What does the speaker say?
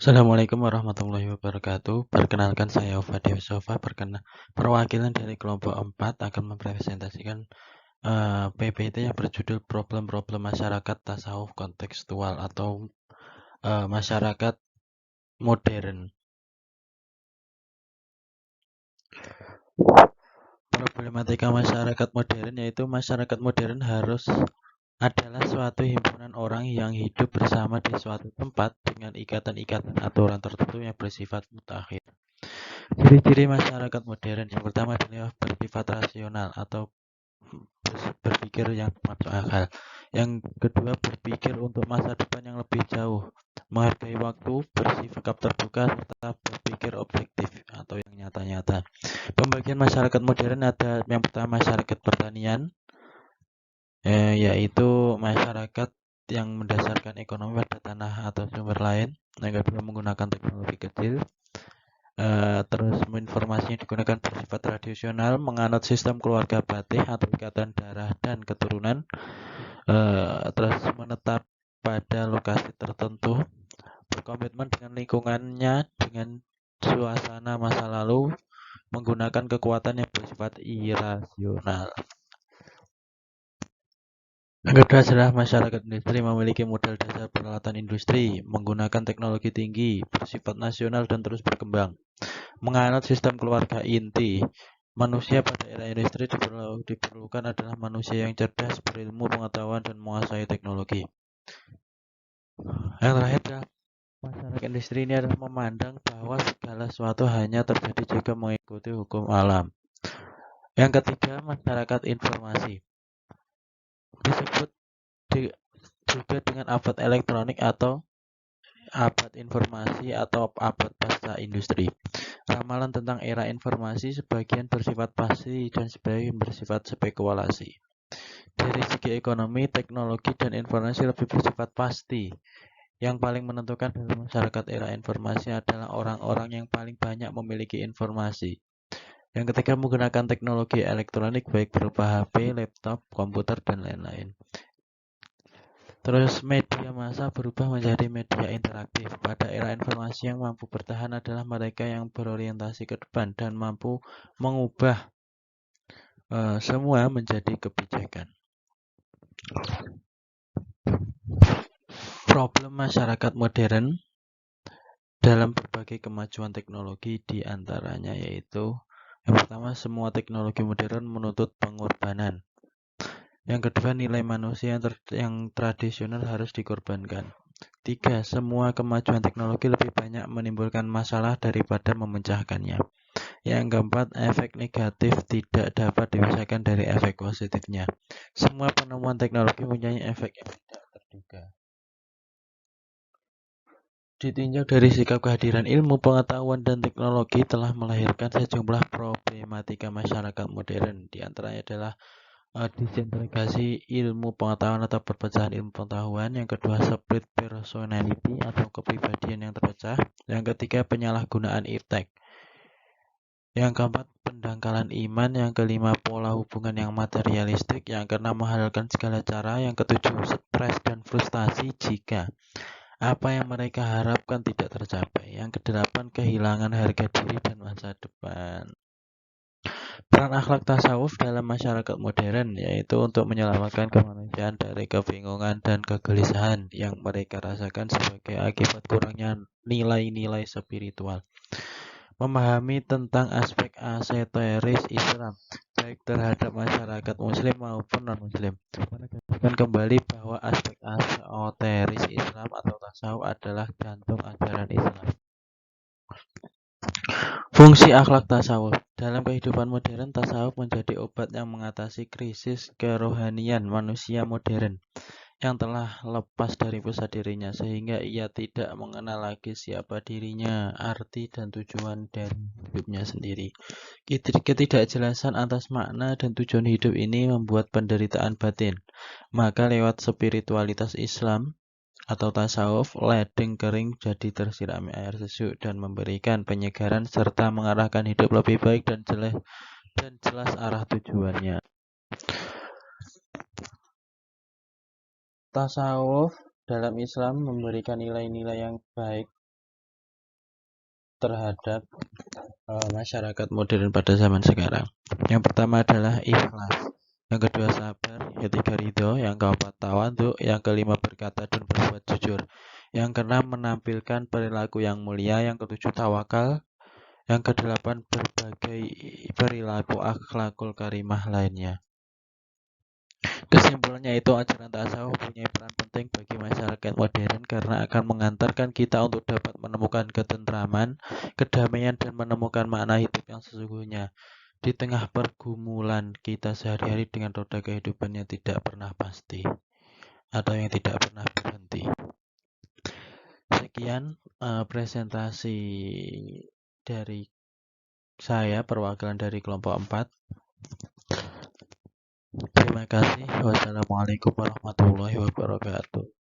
Assalamualaikum warahmatullahi wabarakatuh. Perkenalkan saya Fadil Sofa, perwakilan dari kelompok 4 akan mempresentasikan PPT yang berjudul Problem-problem Masyarakat Tasawuf Kontekstual atau Masyarakat Modern. Problematika masyarakat modern yaitu masyarakat modern adalah suatu himpunan orang yang hidup bersama di suatu tempat dengan ikatan-ikatan aturan tertentu yang bersifat mutakhir. Ciri-ciri masyarakat modern yang pertama adalah bersifat rasional atau berpikir yang masuk akal. Yang kedua, berpikir untuk masa depan yang lebih jauh, menghargai waktu, bersikap terbuka, serta berpikir objektif atau yang nyata-nyata. Pembagian masyarakat modern ada yang pertama masyarakat pertanian, yaitu masyarakat yang mendasarkan ekonomi pada tanah atau sumber lain. Yang kedua, menggunakan teknologi kecil. Terus informasi yang digunakan bersifat tradisional, menganut sistem keluarga batih atau ikatan darah dan keturunan, terus menetap pada lokasi tertentu, berkomitmen dengan lingkungannya, dengan suasana masa lalu, menggunakan kekuatan yang bersifat irasional. Yang kedua adalah masyarakat industri, memiliki modal dasar peralatan industri, menggunakan teknologi tinggi, bersifat nasional dan terus berkembang. Menganut sistem keluarga inti, manusia pada era industri diperlukan adalah manusia yang cerdas, berilmu, pengetahuan, dan menguasai teknologi. Yang terakhir adalah masyarakat industri ini adalah memandang bahwa segala sesuatu hanya terjadi jika mengikuti hukum alam. Yang ketiga, masyarakat informasi. Disebut juga dengan abad elektronik atau abad informasi atau abad pasca industri. Ramalan tentang era informasi sebagian bersifat pasti dan sebagian bersifat spekulasi. Dari segi ekonomi, teknologi, dan informasi lebih bersifat pasti. Yang paling menentukan dalam masyarakat era informasi adalah orang-orang yang paling banyak memiliki informasi. Yang ketiga, menggunakan teknologi elektronik baik berupa HP, laptop, komputer, dan lain-lain. Terus media massa berubah menjadi media interaktif. Pada era informasi yang mampu bertahan adalah mereka yang berorientasi ke depan dan mampu mengubah semua menjadi kebijakan. Problem masyarakat modern dalam berbagai kemajuan teknologi diantaranya yaitu yang pertama, semua teknologi modern menuntut pengorbanan. Yang kedua, nilai manusia yang tradisional harus dikorbankan. 3. Semua kemajuan teknologi lebih banyak menimbulkan masalah daripada memecahkannya. Yang keempat, efek negatif tidak dapat dipisahkan dari efek positifnya. Semua penemuan teknologi mempunyai efek yang tidak terduga. Ditinjau dari sikap kehadiran ilmu, pengetahuan, dan teknologi telah melahirkan sejumlah problematika masyarakat modern. Di antaranya adalah disintegrasi ilmu pengetahuan atau perpecahan ilmu pengetahuan. Yang kedua, split personality atau kepribadian yang terpecah. Yang ketiga, penyalahgunaan iptek. Yang keempat, pendangkalan iman. Yang kelima, pola hubungan yang materialistik. Yang keenam, menghalalkan segala cara. Yang ketujuh, stres dan frustasi jika apa yang mereka harapkan tidak tercapai. Yang kedelapan, kehilangan harga diri dan masa depan. Peran akhlak tasawuf dalam masyarakat modern yaitu untuk menyelamatkan kemanusiaan dari kebingungan dan kegelisahan yang mereka rasakan sebagai akibat kurangnya nilai-nilai spiritual. Memahami tentang aspek esoteris Islam baik terhadap masyarakat muslim maupun non-muslim. Menegaskan kembali bahwa aspek esoteris Islam atau tasawuf adalah jantung ajaran Islam. Fungsi akhlak tasawuf. Dalam kehidupan modern, tasawuf menjadi obat yang mengatasi krisis kerohanian manusia modern yang telah lepas dari pusat dirinya sehingga ia tidak mengenal lagi siapa dirinya, arti dan tujuan dari hidupnya sendiri. Ketidakjelasan atas makna dan tujuan hidup ini membuat penderitaan batin. Maka lewat spiritualitas Islam atau tasawuf, ledeng kering jadi tersirami air sejuk dan memberikan penyegaran serta mengarahkan hidup lebih baik dan jelas arah tujuannya. Tasawuf dalam Islam memberikan nilai-nilai yang baik terhadap masyarakat modern pada zaman sekarang. Yang pertama adalah ikhlas, yang kedua sabar, yang ketiga ridho, yang keempat tawadhu, yang kelima berkata dan berbuat jujur, yang keenam menampilkan perilaku yang mulia, yang ketujuh tawakal, yang kedelapan berbagai perilaku akhlakul karimah lainnya. Kesimpulannya itu ajaran tasawuf punya peran penting bagi masyarakat modern karena akan mengantarkan kita untuk dapat menemukan ketentraman, kedamaian dan menemukan makna hidup yang sesungguhnya di tengah pergumulan kita sehari-hari dengan roda kehidupan yang tidak pernah pasti atau yang tidak pernah berhenti. Sekian presentasi dari saya, perwakilan dari kelompok 4. Terima kasih. Wassalamualaikum warahmatullahi wabarakatuh.